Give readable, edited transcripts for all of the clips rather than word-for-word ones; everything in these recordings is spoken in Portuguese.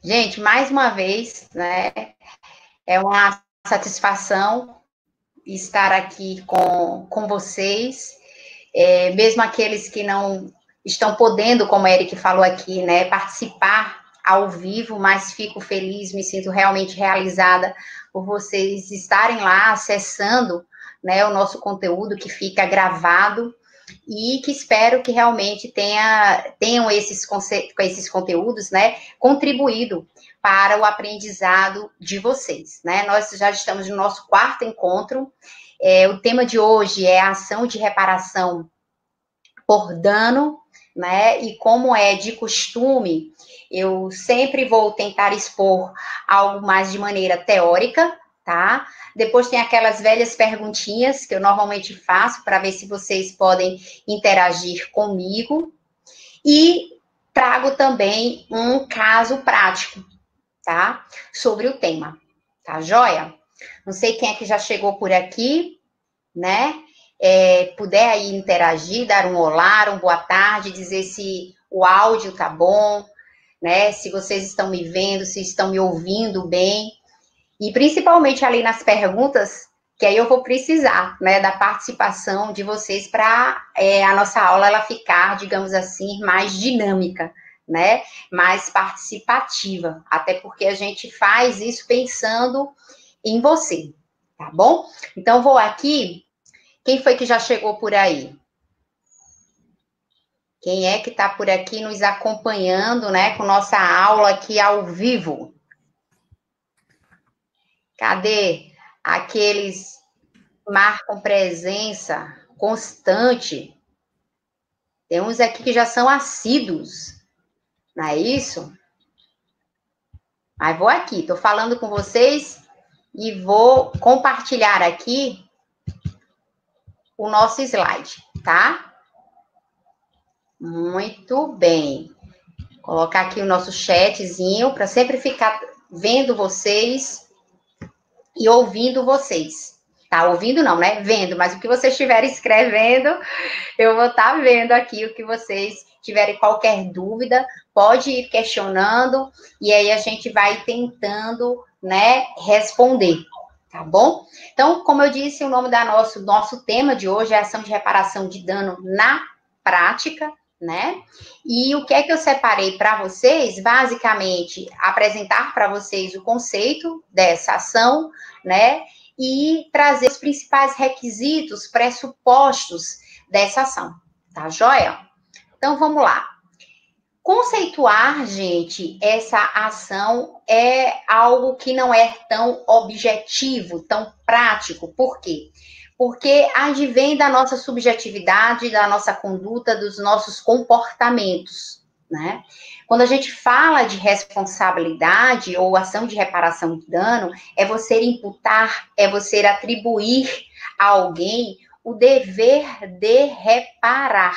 Gente, mais uma vez, né? É uma satisfação estar aqui com vocês, mesmo aqueles que não estão podendo, como a Eric falou aqui, né, participar ao vivo, mas fico feliz, me sinto realmente realizada por vocês estarem lá acessando, né, o nosso conteúdo que fica gravado e que espero que realmente tenham esses conteúdos, né, contribuído para o aprendizado de vocês, né? Nós já estamos no nosso quarto encontro. O tema de hoje é a ação de reparação por dano, né? E como é de costume, eu sempre vou tentar expor algo mais de maneira teórica, tá? Depois tem aquelas velhas perguntinhas que eu normalmente faço para ver se vocês podem interagir comigo. E trago também um caso prático, tá? Sobre o tema, tá joia? Não sei quem é que já chegou por aqui, né? Puder aí interagir, dar um olá, uma boa tarde, dizer se o áudio tá bom, né? Se vocês estão me vendo, se estão me ouvindo bem. E principalmente ali nas perguntas, que aí eu vou precisar, né, da participação de vocês para a nossa aula ela ficar, digamos assim, mais dinâmica, né? Mais participativa. Até porque a gente faz isso pensando em você, tá bom? Então, vou aqui. Quem foi que já chegou por aí? Quem é que está por aqui nos acompanhando, né, com nossa aula aqui ao vivo? Cadê aqueles que marcam presença constante? Tem uns aqui que já são assíduos, não é isso? Mas vou aqui, estou falando com vocês e vou compartilhar aqui o nosso slide, tá? Muito bem. Vou colocar aqui o nosso chatzinho para sempre ficar vendo vocês e ouvindo vocês. Tá ouvindo não, né? Vendo, mas o que vocês estiverem escrevendo, eu vou estar vendo aqui o que vocês tiverem qualquer dúvida, pode ir questionando e aí a gente vai tentando, né, responder, tá bom? Então, como eu disse, o nome da nosso tema de hoje é ação de reparação de dano na prática, né? E o que é que eu separei para vocês? Basicamente, apresentar para vocês o conceito dessa ação, né? E trazer os principais requisitos, pressupostos dessa ação, tá joia? Então, vamos lá. Conceituar, gente, essa ação é algo que não é tão objetivo, tão prático. Por quê? Porque advém da nossa subjetividade, da nossa conduta, dos nossos comportamentos, né? Quando a gente fala de responsabilidade ou ação de reparação de dano, é você imputar, é você atribuir a alguém o dever de reparar,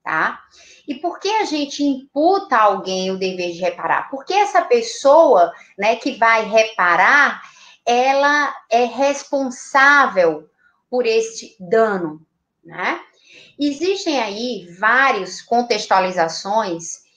tá? E por que a gente imputa a alguém o dever de reparar? Porque essa pessoa, né, que vai reparar, ela é responsável por este dano, né? Existem aí várias contextualizações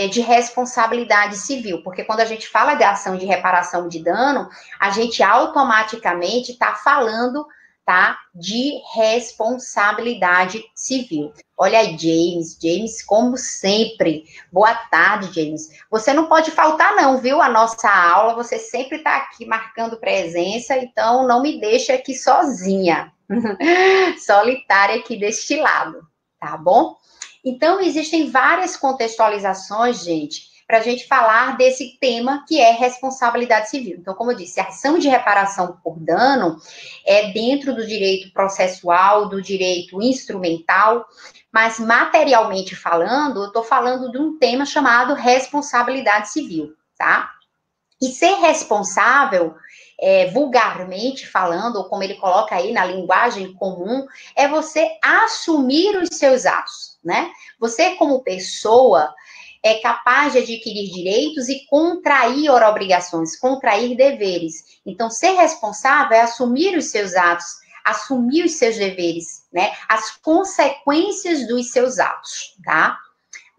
de responsabilidade civil, porque quando a gente fala de ação de reparação de dano, a gente automaticamente está falando, tá, de responsabilidade civil. Olha aí, James, como sempre. Boa tarde, James. Você não pode faltar não, viu? A nossa aula, você sempre está aqui marcando presença, então não me deixe aqui sozinha. Solitária aqui deste lado, tá bom? Então, existem várias contextualizações, gente, para a gente falar desse tema que é responsabilidade civil. Então, como eu disse, a ação de reparação por dano é dentro do direito processual, do direito instrumental, mas materialmente falando, eu estou falando de um tema chamado responsabilidade civil, tá? E ser responsável, vulgarmente falando, ou como ele coloca aí na linguagem comum, é você assumir os seus atos, né? Você, como pessoa, é capaz de adquirir direitos e contrair obrigações, contrair deveres. Então, ser responsável é assumir os seus atos, assumir os seus deveres, né? As consequências dos seus atos, tá?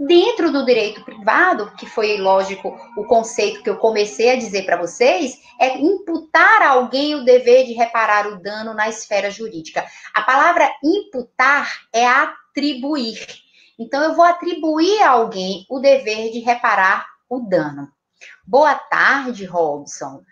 Dentro do direito privado, que foi, lógico, o conceito que eu comecei a dizer para vocês, é imputar a alguém o dever de reparar o dano na esfera jurídica. A palavra imputar é atribuir. Então, eu vou atribuir a alguém o dever de reparar o dano. Boa tarde, Robson.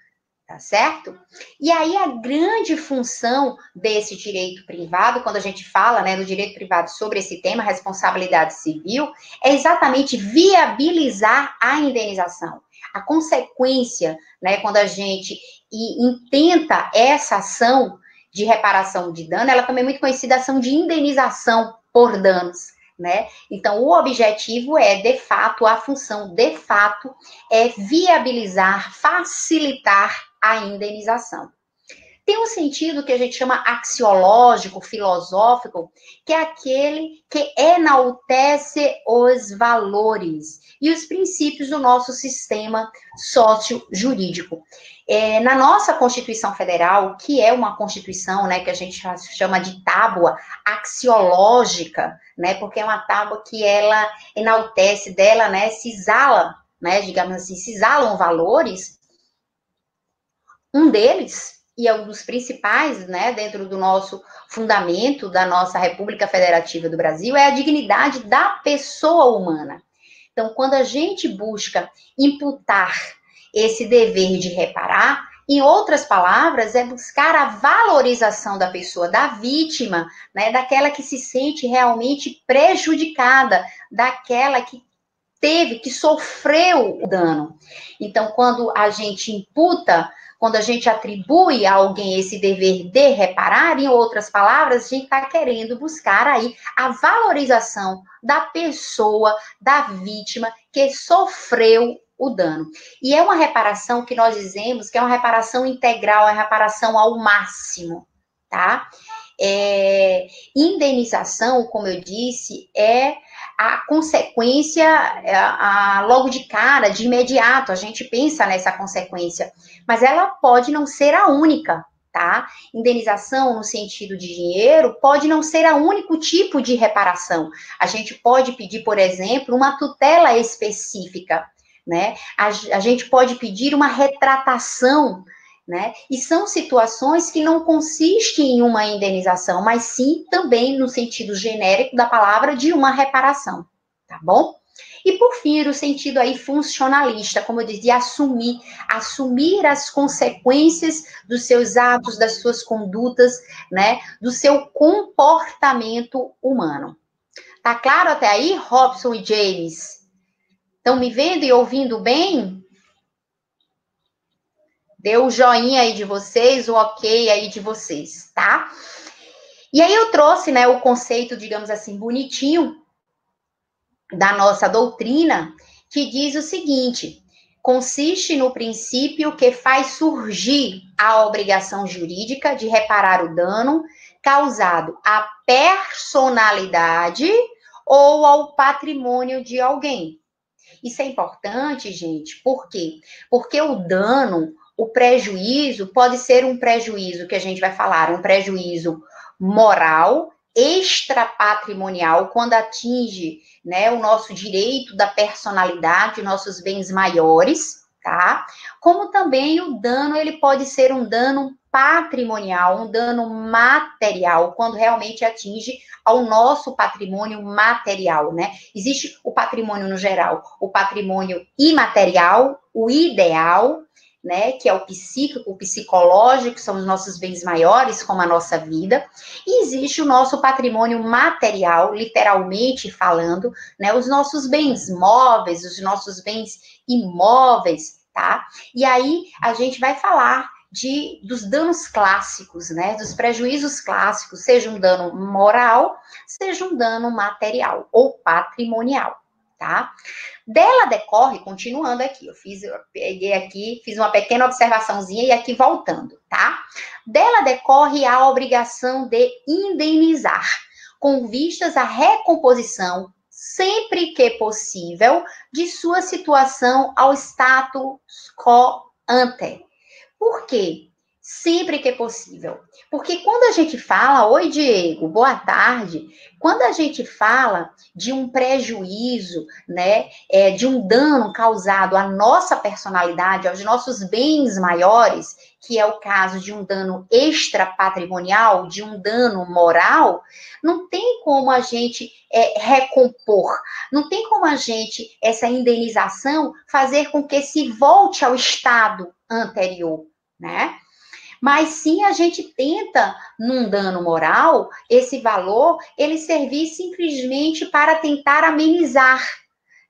Tá certo? E aí a grande função desse direito privado, quando a gente fala, né, do direito privado sobre esse tema, responsabilidade civil, é exatamente viabilizar a indenização. A consequência, né, quando a gente intenta essa ação de reparação de dano, ela também é muito conhecida ação de indenização por danos, né? Então, o objetivo é, de fato, a função, de fato, é viabilizar, facilitar a indenização. Tem um sentido que a gente chama axiológico, filosófico, que é aquele que enaltece os valores e os princípios do nosso sistema sócio-jurídico. Na nossa Constituição Federal, que é uma Constituição, né, que a gente chama de tábua axiológica, né, porque é uma tábua que ela enaltece dela, né, se exala, né, digamos assim, se exalam valores. Um deles, e é um dos principais, né, dentro do nosso fundamento da nossa República Federativa do Brasil, é a dignidade da pessoa humana. Então, quando a gente busca imputar esse dever de reparar, em outras palavras, é buscar a valorização da pessoa, da vítima, né, daquela que se sente realmente prejudicada, daquela que que sofreu o dano. Então, quando a gente imputa, quando a gente atribui a alguém esse dever de reparar, em outras palavras, a gente está querendo buscar aí a valorização da pessoa, da vítima que sofreu o dano. E é uma reparação que nós dizemos que é uma reparação integral, é uma reparação ao máximo, tá? Indenização, como eu disse, é a consequência logo de cara, de imediato, a gente pensa nessa consequência, mas ela pode não ser a única, tá? Indenização no sentido de dinheiro pode não ser o único tipo de reparação. A gente pode pedir, por exemplo, uma tutela específica, né? A gente pode pedir uma retratação, né? E são situações que não consistem em uma indenização, mas sim também no sentido genérico da palavra de uma reparação, tá bom? E por fim, o sentido aí funcionalista, como eu dizia, assumir as consequências dos seus atos, das suas condutas, né? Do seu comportamento humano. Tá claro até aí, Robson e James? Estão me vendo e ouvindo bem? Dê o joinha aí de vocês, o ok aí de vocês, tá? E aí eu trouxe, né, o conceito, digamos assim, bonitinho da nossa doutrina, que diz o seguinte: consiste no princípio que faz surgir a obrigação jurídica de reparar o dano causado à personalidade ou ao patrimônio de alguém. Isso é importante, gente, por quê? Porque o dano, o prejuízo, pode ser um prejuízo que a gente vai falar, um prejuízo moral, extrapatrimonial, quando atinge, né, o nosso direito da personalidade, nossos bens maiores, tá? Como também o dano, ele pode ser um dano patrimonial, um dano material, quando realmente atinge ao nosso patrimônio material, né? Existe o patrimônio no geral, o patrimônio imaterial, o ideal, né, que é o psíquico, o psicológico, que são os nossos bens maiores, como a nossa vida, e existe o nosso patrimônio material, literalmente falando, né, os nossos bens móveis, os nossos bens imóveis, tá? E aí a gente vai falar dos danos clássicos, né, dos prejuízos clássicos, seja um dano moral, seja um dano material ou patrimonial, tá? Dela decorre, continuando aqui, eu peguei aqui, fiz uma pequena observaçãozinha e aqui voltando, tá? Dela decorre a obrigação de indenizar, com vistas à recomposição, sempre que possível, de sua situação ao status quo ante. Por quê? Sempre que é possível. Porque quando a gente fala, oi Diego, boa tarde, quando a gente fala de um prejuízo, né, de um dano causado à nossa personalidade, aos nossos bens maiores, que é o caso de um dano extrapatrimonial, de um dano moral, não tem como a gente recompor, não tem como a gente, essa indenização, fazer com que se volte ao estado anterior, né? Mas sim a gente tenta, num dano moral, esse valor, ele servir simplesmente para tentar amenizar,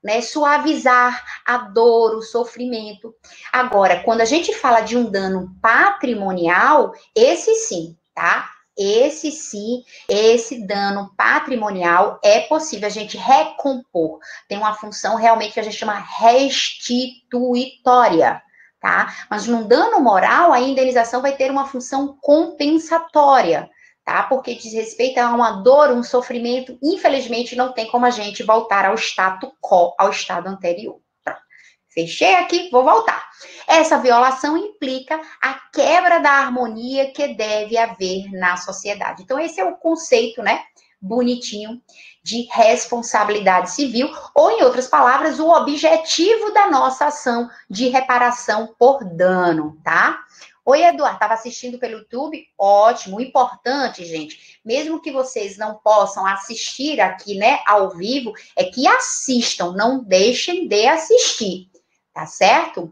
né, suavizar a dor, o sofrimento. Agora, quando a gente fala de um dano patrimonial, esse sim, tá? Esse sim, esse dano patrimonial é possível a gente recompor. Tem uma função realmente que a gente chama restituitória. Tá? Mas num dano moral, a indenização vai ter uma função compensatória, tá? Porque diz respeito a uma dor, um sofrimento, infelizmente não tem como a gente voltar ao status quo, ao estado anterior. Pronto. Fechei aqui, vou voltar. Essa violação implica a quebra da harmonia que deve haver na sociedade. Então esse é o conceito, né, bonitinho de responsabilidade civil, ou, em outras palavras, o objetivo da nossa ação de reparação por dano, tá? Oi, Eduardo, estava assistindo pelo YouTube? Ótimo, o importante, gente, mesmo que vocês não possam assistir aqui, né, ao vivo, é que assistam, não deixem de assistir, tá certo?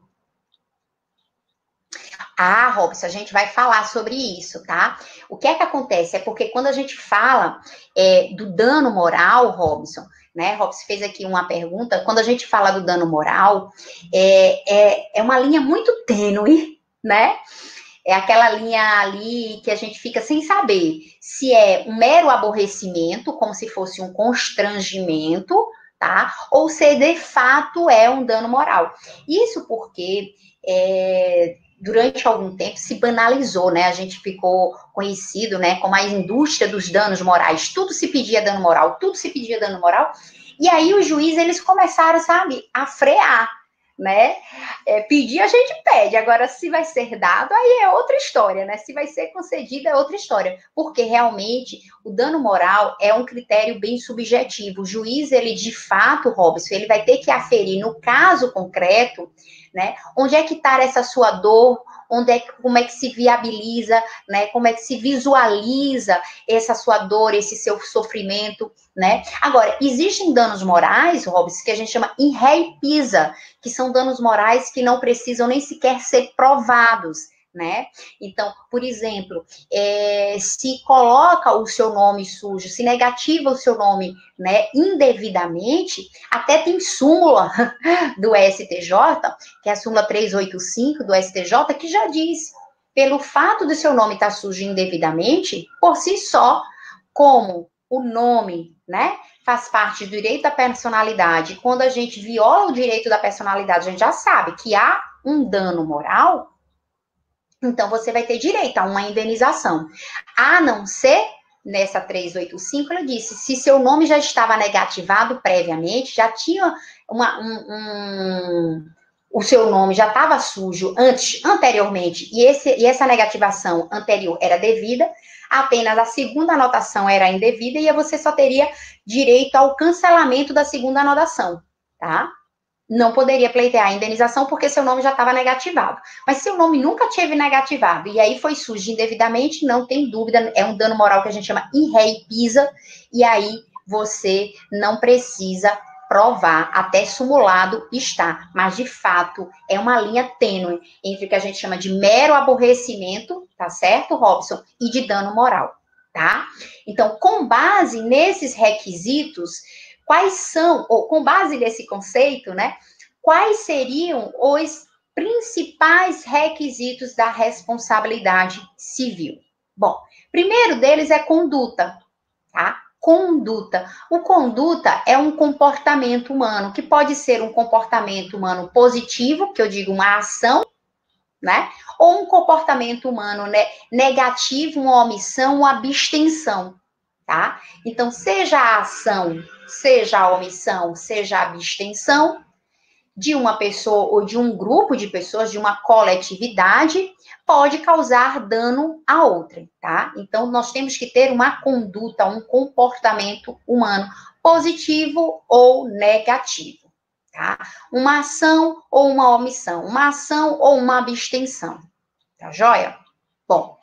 Ah, Robson, a gente vai falar sobre isso, tá? O que é que acontece? É porque quando a gente fala do dano moral, Robson, né? Robson fez aqui uma pergunta. Quando a gente fala do dano moral, é uma linha muito tênue, né? É aquela linha ali que a gente fica sem saber se é um mero aborrecimento, como se fosse um constrangimento, tá? Ou se de fato é um dano moral. Isso porque durante algum tempo se banalizou, né? A gente ficou conhecido, né, como a indústria dos danos morais. Tudo se pedia dano moral, tudo se pedia dano moral. E aí os juízes, eles começaram, sabe, a frear, né? Pedir a gente pede, agora se vai ser dado, aí é outra história, né? Se vai ser concedido é outra história, porque realmente o dano moral é um critério bem subjetivo. O juiz, ele de fato, Robson, ele vai ter que aferir no caso concreto, né? Onde é que está essa sua dor? Como é que se viabiliza, né? Como é que se visualiza essa sua dor, esse seu sofrimento, né? Agora, existem danos morais, Robson, que a gente chama in rei pisa, que são danos morais que não precisam nem sequer ser provados, né? Então, por exemplo, se coloca o seu nome sujo, se negativa o seu nome, né, indevidamente, até tem súmula do STJ, que é a súmula 385 do STJ, que já diz, pelo fato do seu nome estar sujo indevidamente, por si só, como o nome, né, faz parte do direito da personalidade, quando a gente viola o direito da personalidade, a gente já sabe que há um dano moral, então você vai ter direito a uma indenização. A não ser, nessa 385, ela disse, se seu nome já estava negativado previamente, já tinha o seu nome já estava sujo anteriormente, e essa negativação anterior era devida, apenas a segunda anotação era indevida, e você só teria direito ao cancelamento da segunda anotação, tá? Não poderia pleitear a indenização porque seu nome já estava negativado. Mas se o nome nunca teve negativado e aí foi sujo indevidamente, não tem dúvida, é um dano moral que a gente chama in rei pisa, e aí você não precisa provar, até simulado está. Mas, de fato, é uma linha tênue entre o que a gente chama de mero aborrecimento, tá certo, Robson? E de dano moral, tá? Então, com base nesses requisitos, quais são, ou com base nesse conceito, né, quais seriam os principais requisitos da responsabilidade civil? Bom, primeiro deles é conduta, tá? Conduta. O conduta é um comportamento humano, que pode ser um comportamento humano positivo, que eu digo uma ação, né? Ou um comportamento humano, né, negativo, uma omissão, uma abstenção, tá? Então, seja a ação, seja a omissão, seja a abstenção, de uma pessoa ou de um grupo de pessoas, de uma coletividade, pode causar dano a outra, tá? Então, nós temos que ter uma conduta, um comportamento humano positivo ou negativo, tá? Uma ação ou uma omissão, uma ação ou uma abstenção, tá joia? Bom,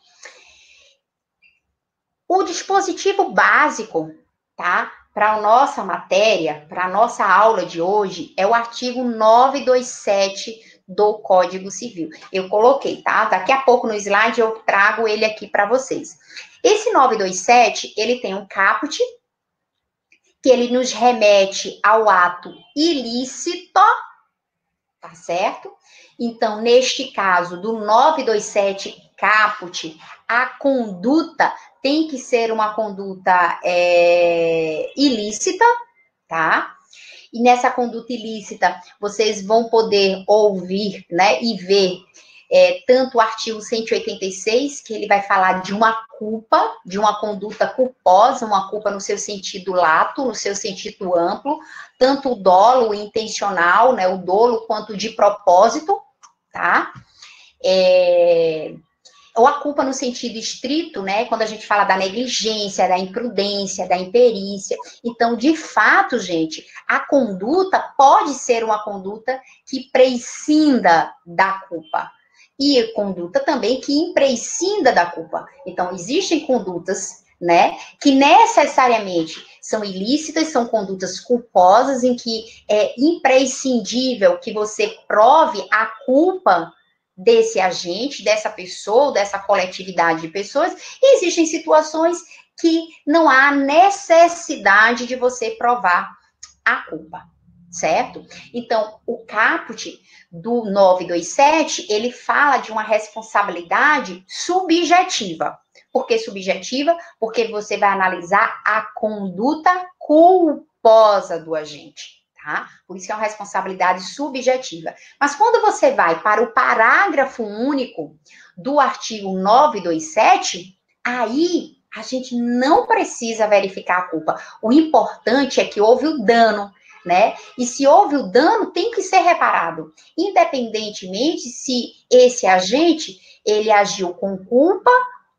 o dispositivo básico, tá? Para a nossa matéria, para a nossa aula de hoje, é o artigo 927 do Código Civil. Eu coloquei, tá? Daqui a pouco no slide eu trago ele aqui para vocês. Esse 927, ele tem um caput, que ele nos remete ao ato ilícito, tá certo? Então, neste caso do 927 caput, a conduta tem que ser uma conduta ilícita, tá? E nessa conduta ilícita, vocês vão poder ouvir, né, e ver tanto o artigo 186, que ele vai falar de uma culpa, de uma conduta culposa, uma culpa no seu sentido lato, no seu sentido amplo, tanto o dolo intencional, né, o dolo, quanto de propósito, tá? Ou a culpa no sentido estrito, né, quando a gente fala da negligência, da imprudência, da imperícia. Então, de fato, gente, a conduta pode ser uma conduta que prescinda da culpa. E conduta também que imprescinda da culpa. Então, existem condutas, né, que necessariamente são ilícitas, são condutas culposas, em que é imprescindível que você prove a culpa desse agente, dessa pessoa, dessa coletividade de pessoas, e existem situações que não há necessidade de você provar a culpa, certo? Então, o caput do 927, ele fala de uma responsabilidade subjetiva. Por que subjetiva? Porque você vai analisar a conduta culposa do agente. Tá? Por isso que é uma responsabilidade subjetiva. Mas quando você vai para o parágrafo único do artigo 927, aí a gente não precisa verificar a culpa. O importante é que houve o dano, né? E se houve o dano, tem que ser reparado, independentemente se esse agente ele agiu com culpa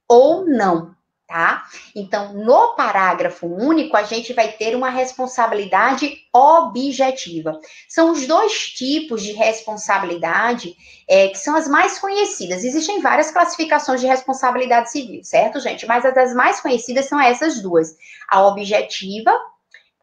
ou não. Tá? Então, no parágrafo único, a gente vai ter uma responsabilidade objetiva. São os dois tipos de responsabilidade que são as mais conhecidas. Existem várias classificações de responsabilidade civil, certo, gente? Mas as mais conhecidas são essas duas. A objetiva,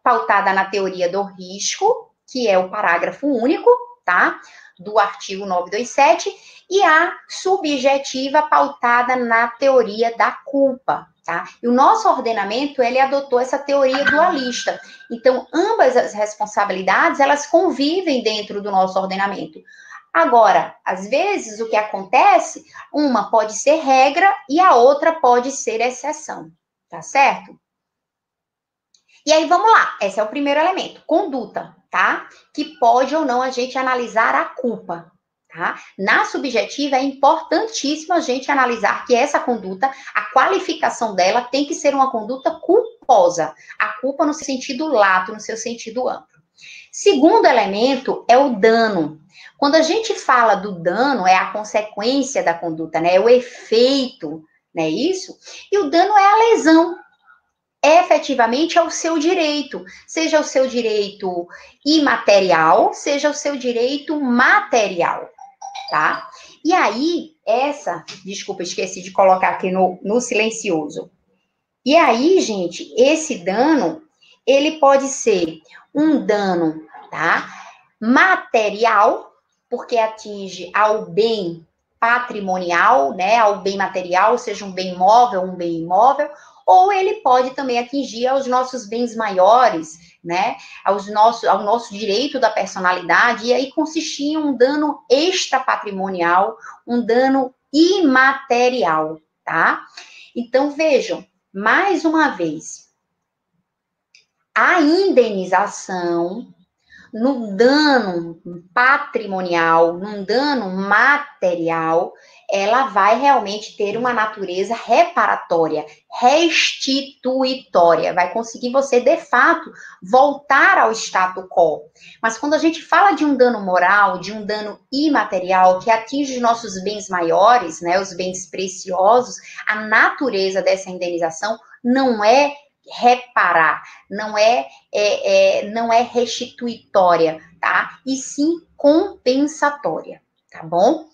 pautada na teoria do risco, que é o parágrafo único, tá? Do artigo 927, e a subjetiva, pautada na teoria da culpa, tá? E o nosso ordenamento, ele adotou essa teoria dualista. Então, ambas as responsabilidades, elas convivem dentro do nosso ordenamento. Agora, às vezes, o que acontece, uma pode ser regra e a outra pode ser exceção, tá certo? E aí, vamos lá. Esse é o primeiro elemento, conduta, tá? Que pode ou não a gente analisar a culpa, tá? Na subjetiva, é importantíssimo a gente analisar que essa conduta, a qualificação dela tem que ser uma conduta culposa. A culpa no sentido lato, no seu sentido amplo. Segundo elemento é o dano. Quando a gente fala do dano, é a consequência da conduta, né? É o efeito, não é isso? E o dano é a lesão. Efetivamente é o seu direito, seja o seu direito imaterial, seja o seu direito material, tá? E aí, desculpa, esqueci de colocar aqui no silencioso. E aí, gente, esse dano, ele pode ser um dano, tá? Material, porque atinge ao bem patrimonial, né? Ao bem material, seja um bem móvel, um bem imóvel, ou ele pode também atingir aos nossos bens maiores, né? Ao nosso direito da personalidade, e aí consistir em um dano extrapatrimonial, um dano imaterial, tá? Então, vejam, mais uma vez, a indenização no dano patrimonial, num dano material, ela vai realmente ter uma natureza reparatória, restituitória, vai conseguir você, de fato, voltar ao status quo. Mas quando a gente fala de um dano moral, de um dano imaterial, que atinge os nossos bens maiores, né, os bens preciosos, a natureza dessa indenização não é reparar, não é restituitória, tá? E sim compensatória, tá bom?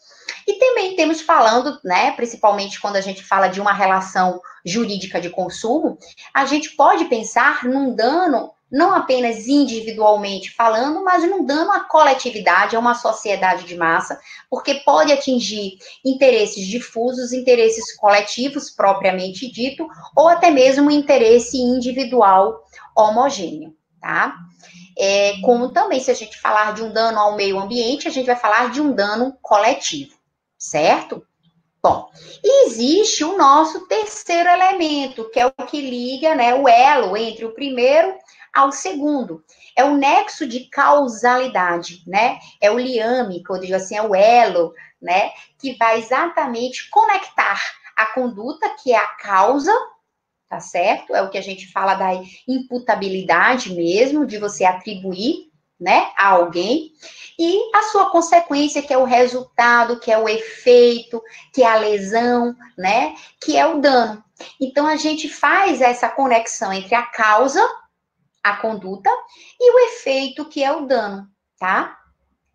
E também temos falando, né, principalmente quando a gente fala de uma relação jurídica de consumo, a gente pode pensar num dano não apenas individualmente falando, mas num dano à coletividade, a uma sociedade de massa, porque pode atingir interesses difusos, interesses coletivos propriamente dito, ou até mesmo um interesse individual homogêneo, tá? Como também, se a gente falar de um dano ao meio ambiente, a gente vai falar de um dano coletivo, certo? Bom, e existe o nosso terceiro elemento, que é o que liga, né, o elo entre o primeiro ao segundo. É o nexo de causalidade, né? É o liame, que eu digo assim, é o elo, né? Que vai exatamente conectar a conduta, que é a causa, tá certo? É o que a gente fala da imputabilidade mesmo, de você atribuir, né, a alguém, e a sua consequência, que é o resultado, que é o efeito, que é a lesão, né, que é o dano. Então, a gente faz essa conexão entre a causa, a conduta, e o efeito, que é o dano, tá?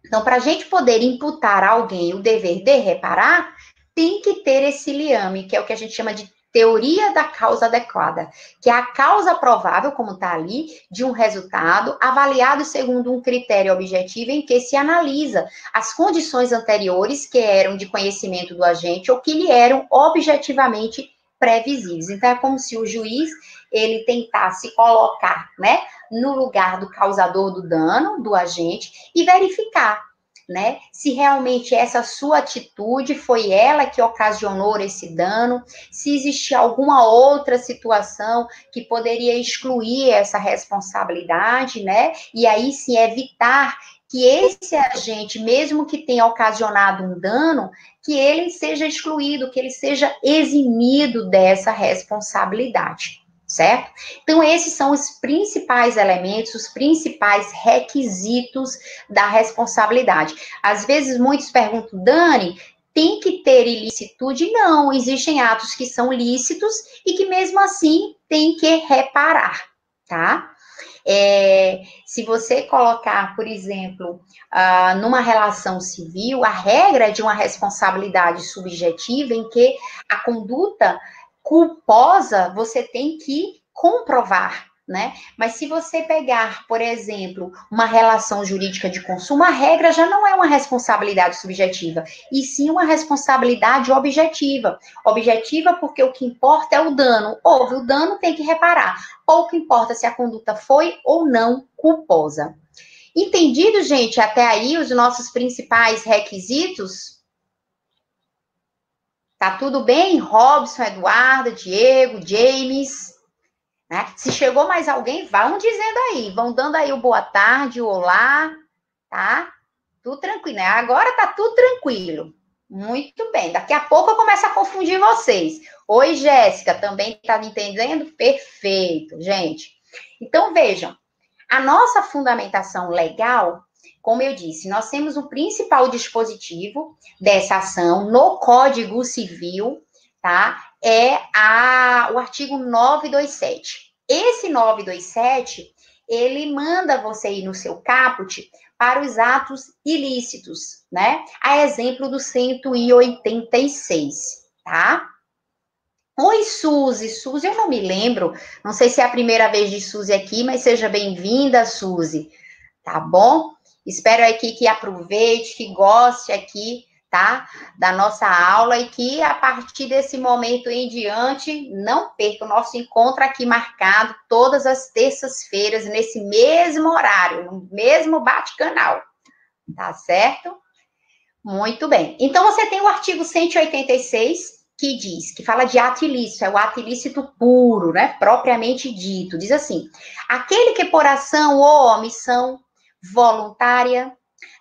Então, para a gente poder imputar a alguém o dever de reparar, tem que ter esse liame, que é o que a gente chama de teoria da causa adequada, que é a causa provável, como está ali, de um resultado avaliado segundo um critério objetivo em que se analisa as condições anteriores que eram de conhecimento do agente ou que lhe eram objetivamente previsíveis. Então, é como se o juiz, ele tentasse colocar, né, no lugar do causador do dano, do agente, e verificar, né, se realmente essa sua atitude foi ela que ocasionou esse dano, se existia alguma outra situação que poderia excluir essa responsabilidade, né, e aí sim evitar que esse agente, mesmo que tenha ocasionado um dano, que ele seja excluído, que ele seja eximido dessa responsabilidade, certo? Então, esses são os principais elementos, os principais requisitos da responsabilidade. Às vezes, muitos perguntam, Dani, tem que ter ilicitude? Não, existem atos que são lícitos e que, mesmo assim, tem que reparar, tá? Se você colocar, por exemplo, numa relação civil, a regra é de uma responsabilidade subjetiva em que a conduta culposa você tem que comprovar, né? Mas se você pegar, por exemplo, uma relação jurídica de consumo, a regra já não é uma responsabilidade subjetiva, e sim uma responsabilidade objetiva. Objetiva porque o que importa é o dano. Houve o dano, tem que reparar. Pouco importa se a conduta foi ou não culposa. Entendido, gente, até aí os nossos principais requisitos? Tá tudo bem? Robson, Eduardo, Diego, James, né? Se chegou mais alguém, vão dizendo aí, vão dando aí o boa tarde, o olá, tá? Tudo tranquilo, né? Agora tá tudo tranquilo. Muito bem. Daqui a pouco eu começo a confundir vocês. Oi, Jéssica, também tá me entendendo? Perfeito, gente. Então, vejam, a nossa fundamentação legal, como eu disse, nós temos o principal dispositivo dessa ação no Código Civil, tá? O artigo 927. Esse 927, ele manda você ir no seu caput para os atos ilícitos, né? A exemplo do 186, tá? Oi, Suzy. Suzy, eu não me lembro. Não sei se é a primeira vez de Suzy aqui, mas seja bem-vinda, Suzy. Tá bom? Espero aqui que aproveite, que goste aqui, tá? Da nossa aula e que a partir desse momento em diante não perca o nosso encontro aqui marcado todas as terças-feiras, nesse mesmo horário, no mesmo bate-canal. Tá certo? Muito bem. Então, você tem o artigo 186, que diz, que fala de ato ilícito, é o ato ilícito puro, né? Propriamente dito. Diz assim: aquele que por ação ou omissão voluntária,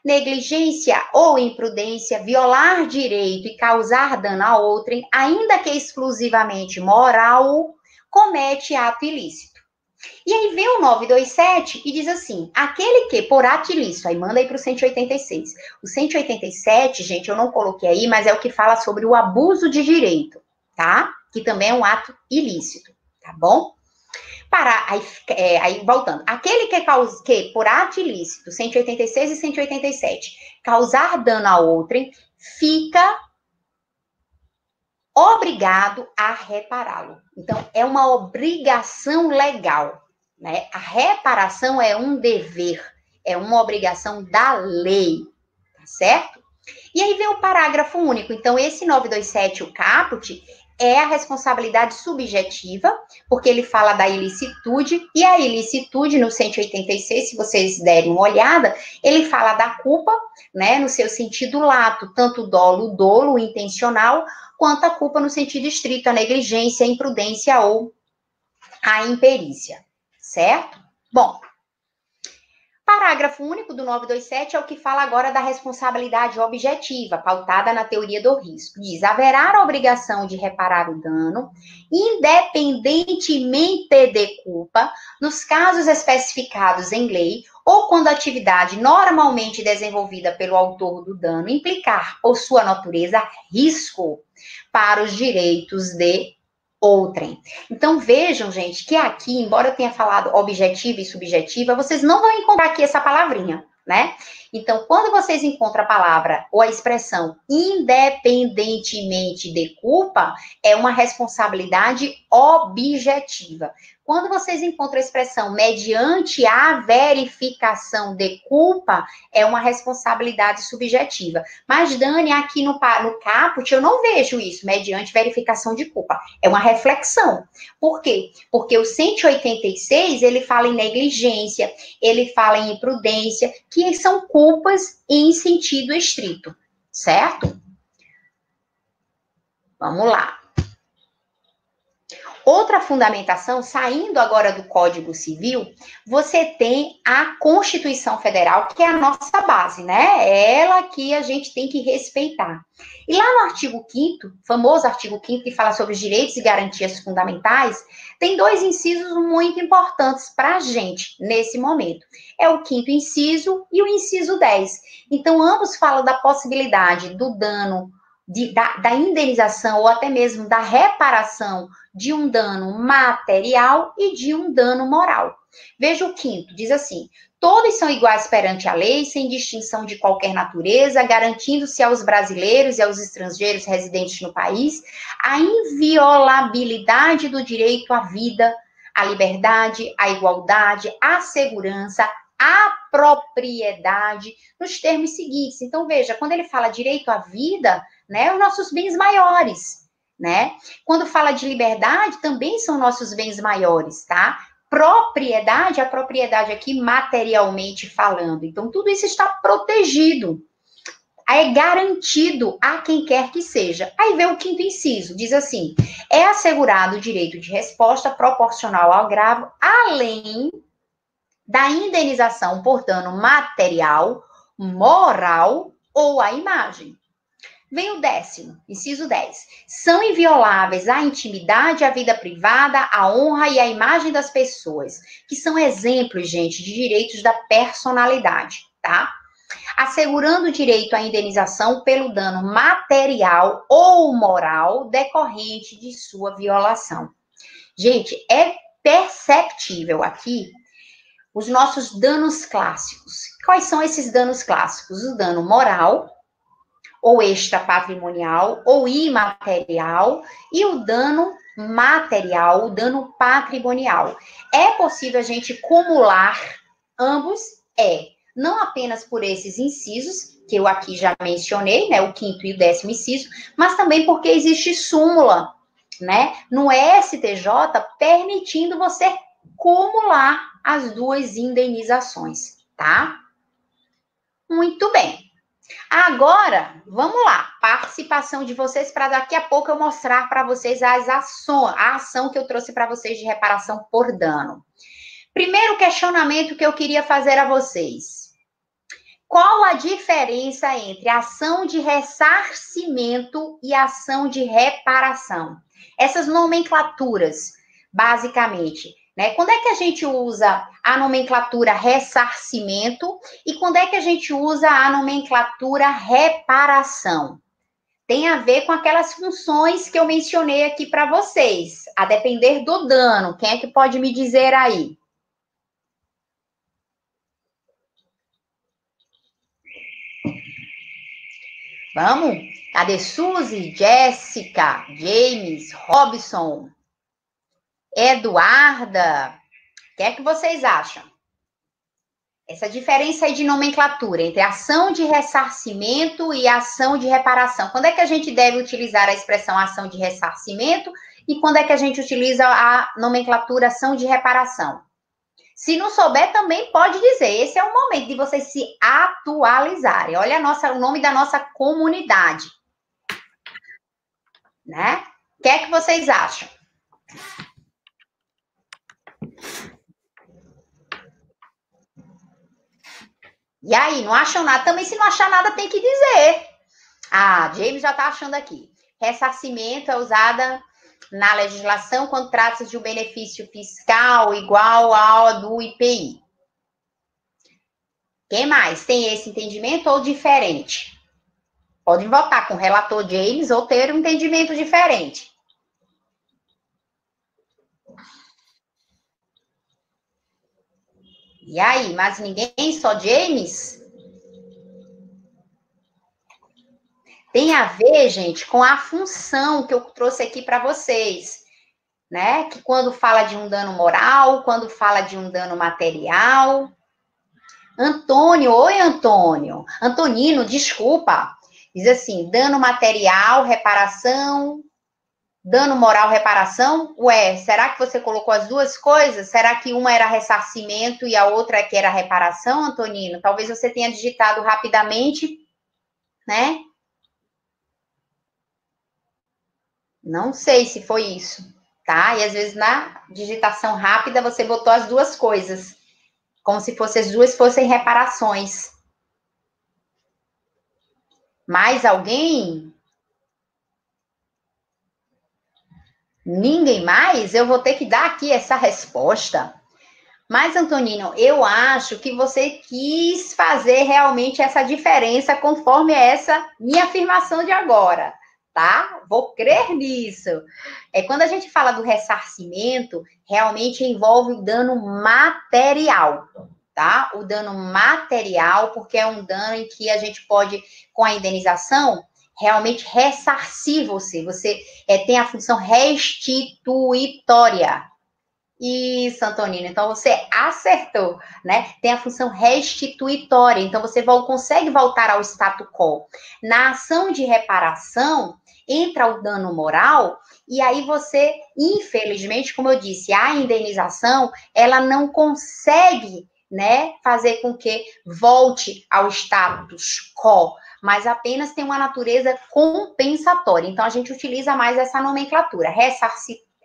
negligência ou imprudência, violar direito e causar dano a outrem, ainda que exclusivamente moral, comete ato ilícito. E aí vem o 927 e diz assim, aquele que por ato ilícito, aí manda aí para o 186. O 187, gente, eu não coloquei aí, mas é o que fala sobre o abuso de direito, tá? Que também é um ato ilícito, tá bom? Aí voltando, aquele que por ato ilícito, 186 e 187, causar dano a outrem, fica obrigado a repará-lo. Então, é uma obrigação legal, né? A reparação é um dever, é uma obrigação da lei, tá certo? E aí vem o parágrafo único. Então, esse 927, o caput, é a responsabilidade subjetiva, porque ele fala da ilicitude, e a ilicitude no 186, se vocês derem uma olhada, ele fala da culpa, né, no seu sentido lato, tanto o dolo intencional, quanto a culpa no sentido estrito, a negligência, a imprudência ou a imperícia, certo? Bom, parágrafo único do 927 é o que fala agora da responsabilidade objetiva, pautada na teoria do risco. Diz, haverá a obrigação de reparar o dano, independentemente de culpa, nos casos especificados em lei, ou quando a atividade normalmente desenvolvida pelo autor do dano implicar, por sua natureza, risco para os direitos de outrem. Então, vejam, gente, que aqui, embora eu tenha falado objetiva e subjetiva, vocês não vão encontrar aqui essa palavrinha, né? Então, quando vocês encontram a palavra ou a expressão independentemente de culpa, é uma responsabilidade objetiva. Quando vocês encontram a expressão mediante a verificação de culpa, é uma responsabilidade subjetiva. Mas, Dani, aqui no caput, eu não vejo isso, mediante verificação de culpa. É uma reflexão. Por quê? Porque o 186, ele fala em negligência, ele fala em imprudência, que são culpas em sentido estrito, certo? Vamos lá. Outra fundamentação, saindo agora do Código Civil, você tem a Constituição Federal, que é a nossa base, né? É ela que a gente tem que respeitar. E lá no artigo 5º, famoso artigo 5º, que fala sobre os direitos e garantias fundamentais, tem dois incisos muito importantes para a gente nesse momento. É o 5º inciso e o inciso 10. Então, ambos falam da possibilidade do dano, da indenização ou até mesmo da reparação de um dano material e de um dano moral. Veja o 5º, diz assim, todos são iguais perante a lei, sem distinção de qualquer natureza, garantindo-se aos brasileiros e aos estrangeiros residentes no país a inviolabilidade do direito à vida, à liberdade, à igualdade, à segurança, à propriedade, nos termos seguintes. Então, veja, quando ele fala direito à vida, né, os nossos bens maiores, né? Quando fala de liberdade, também são nossos bens maiores, tá? Propriedade, a propriedade aqui materialmente falando. Então, tudo isso está protegido. É garantido a quem quer que seja. Aí vem o 5º inciso, diz assim, é assegurado o direito de resposta proporcional ao agravo, além da indenização por dano material, moral ou à imagem. Vem o 10º, inciso 10. São invioláveis a intimidade, a vida privada, a honra e a imagem das pessoas, que são exemplos, gente, de direitos da personalidade, tá? Assegurando o direito à indenização pelo dano material ou moral decorrente de sua violação. Gente, é perceptível aqui os nossos danos clássicos. Quais são esses danos clássicos? O dano moral, ou extrapatrimonial, ou imaterial, e o dano material, o dano patrimonial. É possível a gente acumular ambos? Não apenas por esses incisos, que eu aqui já mencionei, né, o 5º e o 10º inciso, mas também porque existe súmula, né, no STJ, permitindo você acumular as duas indenizações, tá? Muito bem. Agora, vamos lá, participação de vocês para daqui a pouco eu mostrar para vocês a ação que eu trouxe para vocês de reparação por dano. Primeiro questionamento que eu queria fazer a vocês. Qual a diferença entre ação de ressarcimento e ação de reparação? Essas nomenclaturas, basicamente, né? Quando é que a gente usa a nomenclatura ressarcimento e quando é que a gente usa a nomenclatura reparação? Tem a ver com aquelas funções que eu mencionei aqui para vocês, a depender do dano. Quem é que pode me dizer aí? Vamos? Cadê Suzy, Jéssica, James, Robson, Eduarda? O que é que vocês acham? Essa diferença aí de nomenclatura entre ação de ressarcimento e ação de reparação. Quando é que a gente deve utilizar a expressão ação de ressarcimento e quando é que a gente utiliza a nomenclatura ação de reparação? Se não souber, também pode dizer. Esse é o momento de vocês se atualizarem. Olha o nome da nossa comunidade. Né? O que é que vocês acham? E aí, não acham nada? Também, se não achar nada, tem que dizer. Ah, James já está achando aqui. Ressarcimento é usada na legislação quando trata-se de um benefício fiscal igual ao do IPI. Quem mais tem esse entendimento ou diferente? Podem votar com o relator James ou ter um entendimento diferente. E aí, mas ninguém, só James? Tem a ver, gente, com a função que eu trouxe aqui para vocês, né? Que quando fala de um dano moral, quando fala de um dano material. Antônio, oi, Antônio. Antonino, desculpa. Diz assim, dano material, reparação, dano moral, reparação. Ué, será que você colocou as duas coisas? Será que uma era ressarcimento e a outra que era reparação, Antonino? Talvez você tenha digitado rapidamente, né? Não sei se foi isso, tá? E às vezes na digitação rápida você botou as duas coisas, como se as duas fossem reparações. Mais alguém? Ninguém mais? Eu vou ter que dar aqui essa resposta. Mas, Antonino, eu acho que você quis fazer realmente essa diferença conforme essa minha afirmação de agora, tá? Vou crer nisso. Quando a gente fala do ressarcimento, realmente envolve o dano material, tá? O dano material, porque é um dano em que a gente pode, com a indenização, realmente ressarcir você. Você tem a função restituitória. Isso, Antonino. Então, você acertou, né? Tem a função restituitória. Então, você consegue voltar ao status quo. Na ação de reparação, entra o dano moral e aí você, infelizmente, como eu disse, a indenização, ela não consegue, né, fazer com que volte ao status quo, mas apenas tem uma natureza compensatória. Então, a gente utiliza mais essa nomenclatura,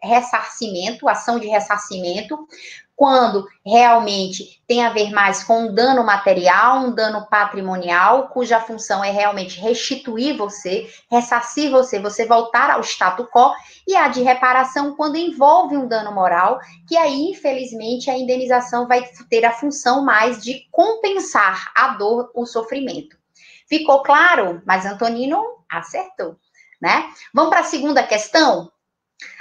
ressarcimento, ação de ressarcimento, quando realmente tem a ver mais com um dano material, um dano patrimonial, cuja função é realmente restituir você, ressarcir você, você voltar ao status quo, e a de reparação, quando envolve um dano moral, que aí, infelizmente, a indenização vai ter a função mais de compensar a dor, o sofrimento. Ficou claro? Mas Antonino acertou, né? Vamos para a segunda questão?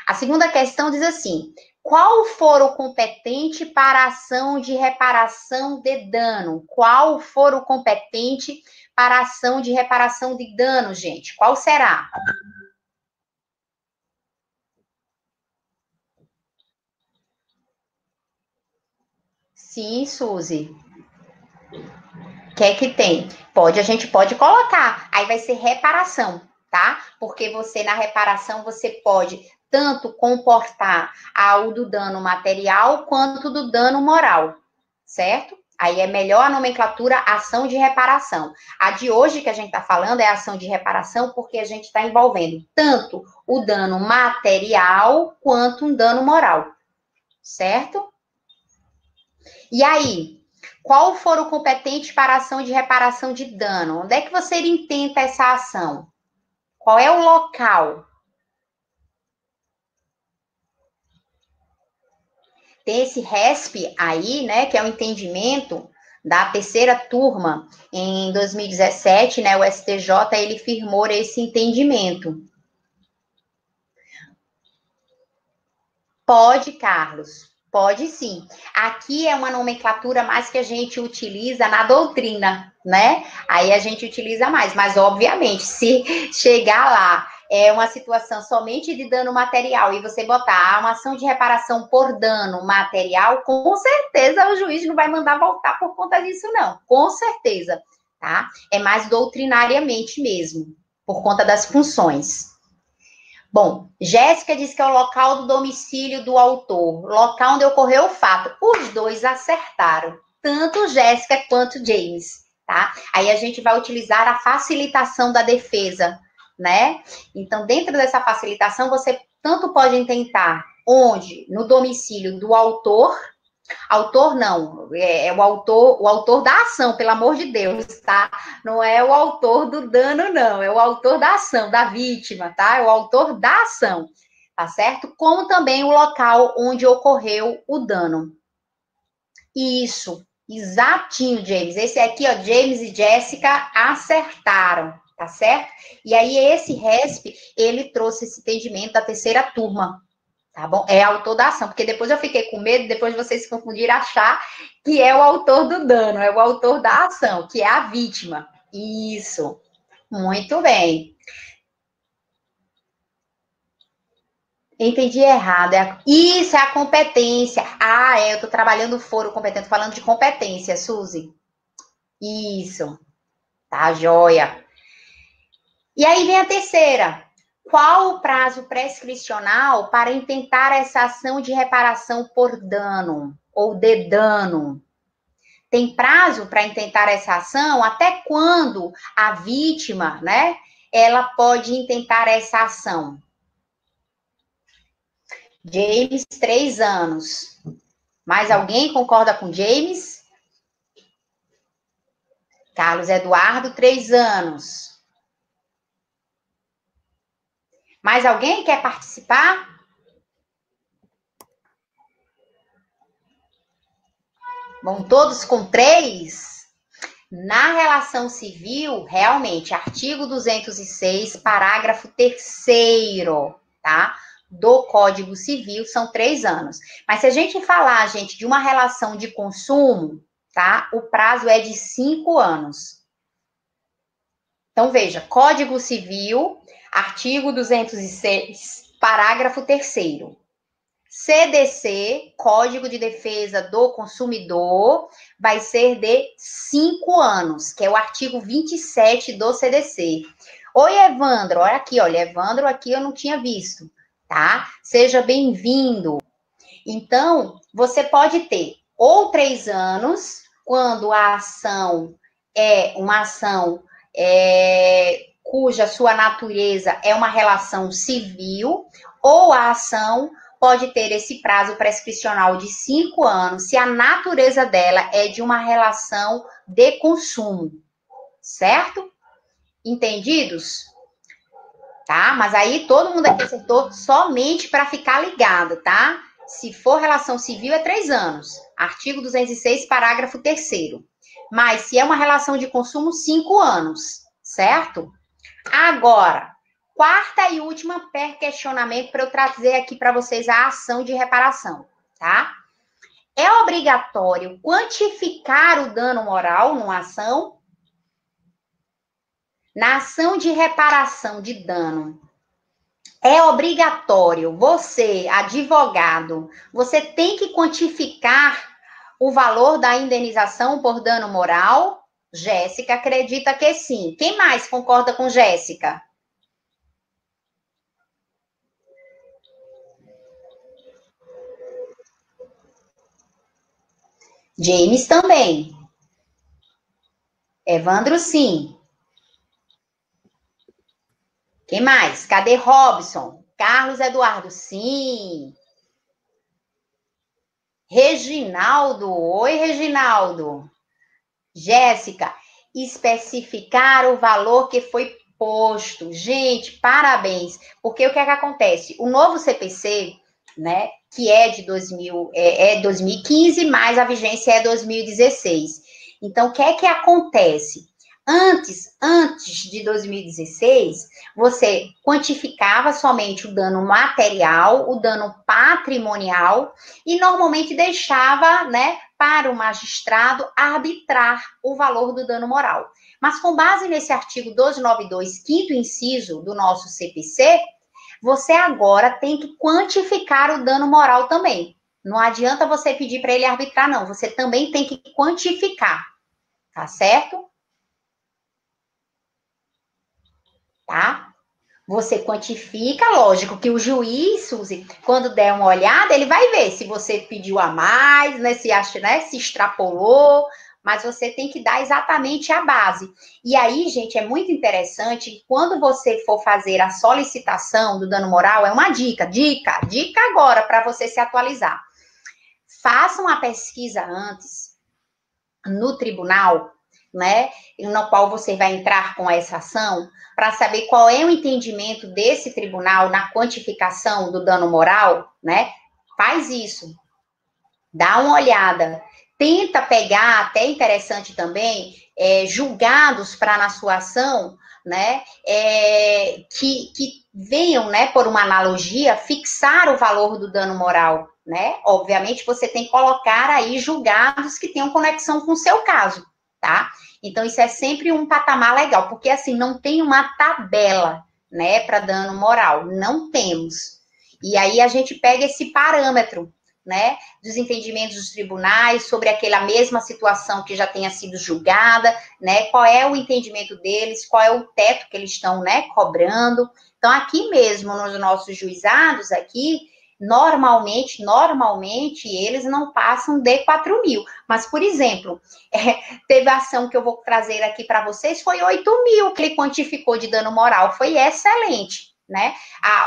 A segunda questão diz assim: qual for o competente para a ação de reparação de dano? Qual for o competente para a ação de reparação de dano, gente? Qual será? Sim, Suzy. O que é que tem? A gente pode colocar. Aí vai ser reparação, tá? Porque você, na reparação, você pode tanto comportar o do dano material quanto do dano moral, certo? Aí é melhor a nomenclatura ação de reparação. A de hoje que a gente está falando é ação de reparação porque a gente está envolvendo tanto o dano material quanto um dano moral, certo? E aí, Qual o foro competente para a ação de reparação de dano? Onde é que você intenta essa ação? Qual é o local? Tem esse RESP aí, né, que é o entendimento da terceira turma em 2017, né, o STJ, ele firmou esse entendimento. Pode, Carlos. Pode sim. Aqui é uma nomenclatura mais que a gente utiliza na doutrina, né? Aí a gente utiliza mais, mas obviamente, se chegar lá é uma situação somente de dano material e você botar uma ação de reparação por dano material, com certeza o juiz não vai mandar voltar por conta disso, não. Com certeza, tá? É mais doutrinariamente mesmo, por conta das funções. Bom, Jéssica diz que é o local do domicílio do autor, local onde ocorreu o fato. Os dois acertaram, tanto Jéssica quanto James, tá? Aí a gente vai utilizar a facilitação da defesa, né? Então, dentro dessa facilitação, você tanto pode intentar onde? No domicílio do autor. Autor não, é o autor da ação, pelo amor de Deus, tá? Não é o autor do dano, não, é o autor da ação, da vítima, tá? É o autor da ação, tá certo? Como também o local onde ocorreu o dano. Isso, exatinho, James. Esse aqui, ó, James e Jéssica acertaram, tá certo? E aí, esse RESP, ele trouxe esse entendimento da terceira turma, tá bom? É autor da ação, porque depois eu fiquei com medo, depois vocês se confundirem, achar que é o autor do dano, é o autor da ação, que é a vítima. Isso. Muito bem. Entendi errado. Isso é a competência. Ah, eu tô trabalhando o foro competente, falando de competência, Suzy. Isso. Tá, joia. E aí vem a terceira. Qual o prazo prescricional para intentar essa ação de reparação por dano ou de dano? Tem prazo para intentar essa ação? Até quando a vítima, né, ela pode intentar essa ação? James, 3 anos. Mais alguém concorda com James? Carlos Eduardo, 3 anos. Mais alguém quer participar? Vão todos com 3? Na relação civil, realmente, artigo 206, parágrafo 3º, tá? Do Código Civil, são 3 anos. Mas se a gente falar, gente, de uma relação de consumo, tá? O prazo é de 5 anos. Então, veja, Código Civil, artigo 206, parágrafo 3º. CDC, Código de Defesa do Consumidor, vai ser de 5 anos, que é o artigo 27 do CDC. Oi, Evandro, olha aqui, olha, Evandro aqui eu não tinha visto, tá? Seja bem-vindo. Então, você pode ter ou 3 anos, quando a ação é uma ação cuja sua natureza é uma relação civil, ou a ação pode ter esse prazo prescricional de 5 anos, se a natureza dela é de uma relação de consumo, certo? Entendidos? Tá? Mas aí todo mundo aqui acertou somente para ficar ligado, tá? Se for relação civil, é 3 anos. Artigo 206, parágrafo 3º. Mas se é uma relação de consumo, 5 anos, certo? Agora, quarta e última questionamento para eu trazer aqui para vocês a ação de reparação, tá? É obrigatório quantificar o dano moral numa ação? Na ação de reparação de dano, é obrigatório você, advogado, você tem que quantificar o valor da indenização por dano moral? Jéssica acredita que sim. Quem mais concorda com Jéssica? James também. Evandro, sim. Quem mais? Cadê Robson? Carlos Eduardo, sim. Reginaldo. Oi, Reginaldo. Jéssica, especificar o valor que foi posto. Gente, parabéns. Porque o que é que acontece? O novo CPC, né, que é de 2015, mas a vigência é 2016. Então, o que é que acontece? Antes de 2016, você quantificava somente o dano material, o dano patrimonial, e normalmente deixava, né, para o magistrado arbitrar o valor do dano moral. Mas com base nesse artigo 1292, quinto inciso do nosso CPC, você agora tem que quantificar o dano moral também. Não adianta você pedir para ele arbitrar, não. Você também tem que quantificar, tá certo? Tá? Você quantifica, lógico que o juiz, Suzy, quando der uma olhada, ele vai ver se você pediu a mais, né, se acha, né, se extrapolou, mas você tem que dar exatamente a base. E aí, gente, é muito interessante que quando você for fazer a solicitação do dano moral, é uma dica agora para você se atualizar. Faça uma pesquisa antes no tribunal, né, no qual você vai entrar com essa ação, para saber qual é o entendimento desse tribunal na quantificação do dano moral, né? Faz isso, dá uma olhada, tenta pegar, até interessante também, julgados para na sua ação, né, que venham, né, por uma analogia, fixar o valor do dano moral, né? Obviamente, você tem que colocar aí julgados que tenham conexão com o seu caso, tá? Então, isso é sempre um patamar legal, porque assim, não tem uma tabela, né, para dano moral, não temos. E aí a gente pega esse parâmetro, né, dos entendimentos dos tribunais sobre aquela mesma situação que já tenha sido julgada, né, qual é o entendimento deles, qual é o teto que eles estão, né, cobrando. Então, aqui mesmo, nos nossos juizados, aqui, normalmente, eles não passam de 4 mil. Mas, por exemplo, teve a ação que eu vou trazer aqui para vocês, foi 8 mil que ele quantificou de dano moral, foi excelente, né?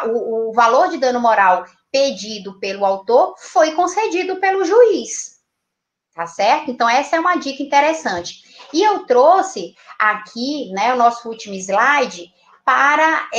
O valor de dano moral pedido pelo autor foi concedido pelo juiz, tá certo? Então, essa é uma dica interessante. E eu trouxe aqui, né, o nosso último slide, para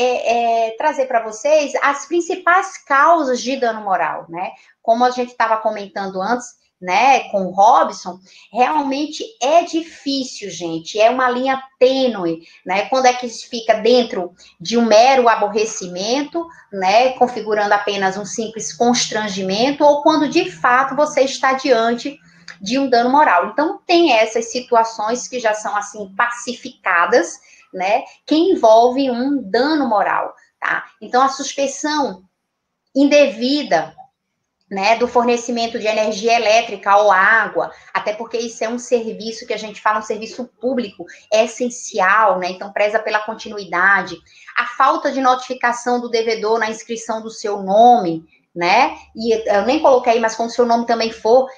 trazer para vocês as principais causas de dano moral, né? Como a gente estava comentando antes, né, com o Robson, realmente é difícil, gente, é uma linha tênue, né, quando é que isso fica dentro de um mero aborrecimento, né, configurando apenas um simples constrangimento, ou quando de fato você está diante de um dano moral. Então, tem essas situações que já são, assim, pacificadas, né, que envolvem um dano moral, tá? Então, a suspensão indevida, né, do fornecimento de energia elétrica ou água, até porque isso é um serviço que a gente fala, um serviço público, é essencial, né, então preza pela continuidade. A falta de notificação do devedor na inscrição do seu nome, né, e eu nem coloquei, mas quando o seu nome também for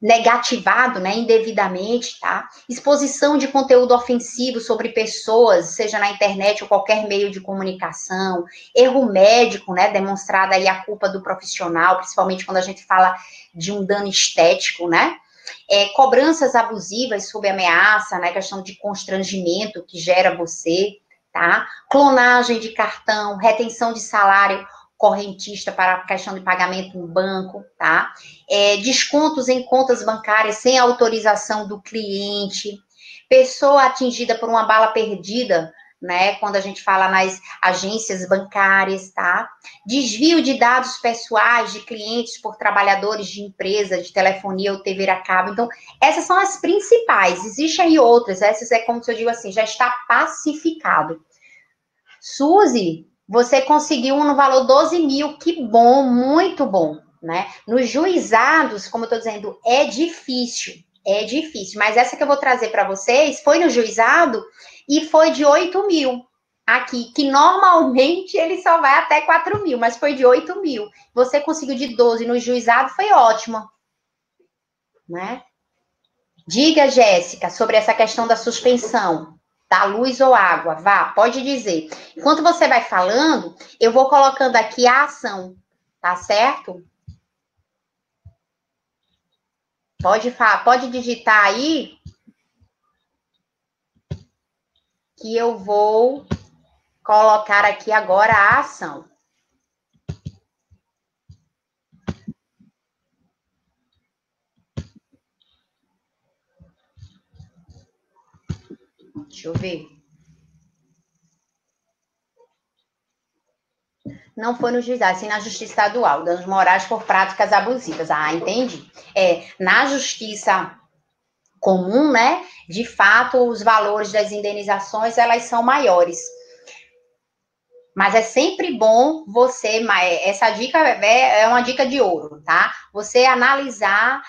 negativado, né, indevidamente, tá? Exposição de conteúdo ofensivo sobre pessoas, seja na internet ou qualquer meio de comunicação, erro médico, né, demonstrada aí a culpa do profissional, principalmente quando a gente fala de um dano estético, né? Cobranças abusivas sob ameaça, né, questão de constrangimento que gera você, tá? Clonagem de cartão, retenção de salário correntista para a questão de pagamento no banco, tá? Descontos em contas bancárias sem autorização do cliente, pessoa atingida por uma bala perdida, né? Quando a gente fala nas agências bancárias, tá? Desvio de dados pessoais de clientes por trabalhadores de empresa, de telefonia ou TV a cabo. Então, essas são as principais. Existem aí outras. Essas é como se eu digo assim, já está pacificado. Suzy, você conseguiu um no valor 12 mil, que bom, muito bom, né? Nos juizados, como eu tô dizendo, é difícil, mas essa que eu vou trazer para vocês foi no juizado e foi de 8 mil aqui, que normalmente ele só vai até 4 mil, mas foi de 8 mil. Você conseguiu de 12 no juizado, foi ótimo, né? Diga, Jéssica, sobre essa questão da suspensão, tá? Luz ou água? Vá, pode dizer. Enquanto você vai falando, eu vou colocando aqui a ação, tá certo? Pode digitar aí que eu vou colocar aqui agora a ação. Deixa eu ver. Não foi no juizado, sim na justiça estadual, danos morais por práticas abusivas. Ah, entendi. Na justiça comum, né? De fato, os valores das indenizações, elas são maiores. Mas é sempre bom você, essa dica é uma dica de ouro, tá? Você analisar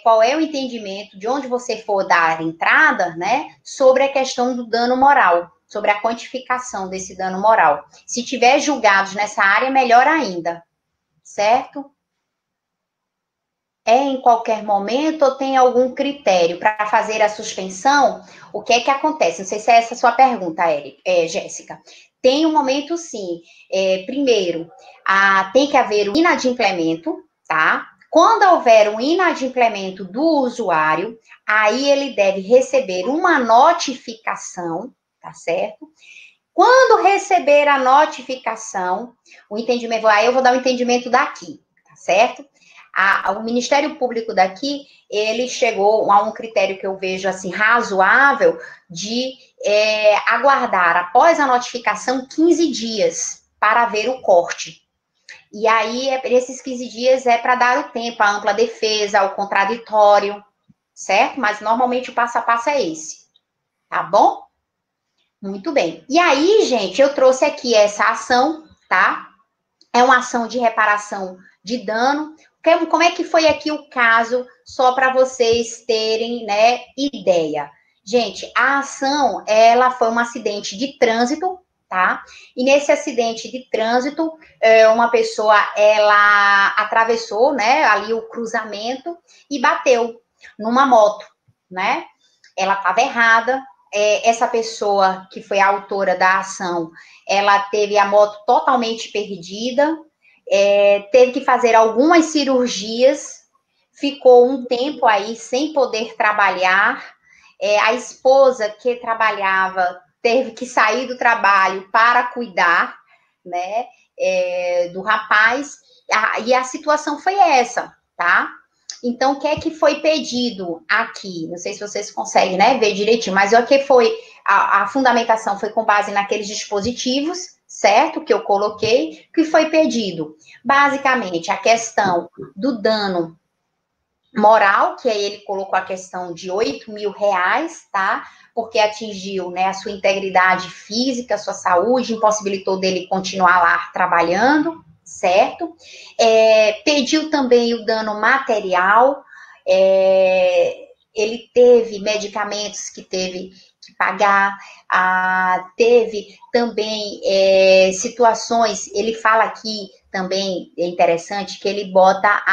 qual é o entendimento de onde você for dar entrada, né? Sobre a questão do dano moral, sobre a quantificação desse dano moral. Se tiver julgados nessa área, melhor ainda, certo? É em qualquer momento ou tem algum critério para fazer a suspensão? O que é que acontece? Não sei se é essa a sua pergunta, Jéssica. Tem um momento, sim. Primeiro, tem que haver o inadimplemento, tá? Quando houver um inadimplemento do usuário, aí ele deve receber uma notificação, tá certo? Quando receber a notificação, o entendimento, aí eu vou dar o entendimento daqui, tá certo? O Ministério Público daqui, ele chegou a um critério que eu vejo assim razoável de aguardar após a notificação 15 dias para ver o corte. E aí, esses 15 dias é para dar o tempo, a ampla defesa, o contraditório, certo? Mas normalmente o passo a passo é esse, tá bom? Muito bem. E aí, gente, eu trouxe aqui essa ação, tá? É uma ação de reparação de dano. Como é que foi aqui o caso, só para vocês terem, né, ideia. Gente, a ação, ela foi um acidente de trânsito, tá? E nesse acidente de trânsito, uma pessoa, ela atravessou, né, ali o cruzamento e bateu numa moto, né? Ela estava errada. Essa pessoa que foi a autora da ação, ela teve a moto totalmente perdida, teve que fazer algumas cirurgias, ficou um tempo aí sem poder trabalhar. A esposa que trabalhava teve que sair do trabalho para cuidar, né, do rapaz, e a situação foi essa, tá? Então, o que é que foi pedido aqui? Não sei se vocês conseguem, né, ver direitinho, mas o que foi a fundamentação foi com base naqueles dispositivos, certo? Que eu coloquei, que foi pedido. Basicamente, a questão do dano moral, que aí ele colocou a questão de R$ 8.000, tá? Porque atingiu, né, a sua integridade física, a sua saúde, impossibilitou dele continuar lá trabalhando, certo? Pediu também o dano material, ele teve medicamentos que teve que pagar, teve também situações, ele fala aqui também, é interessante, que ele bota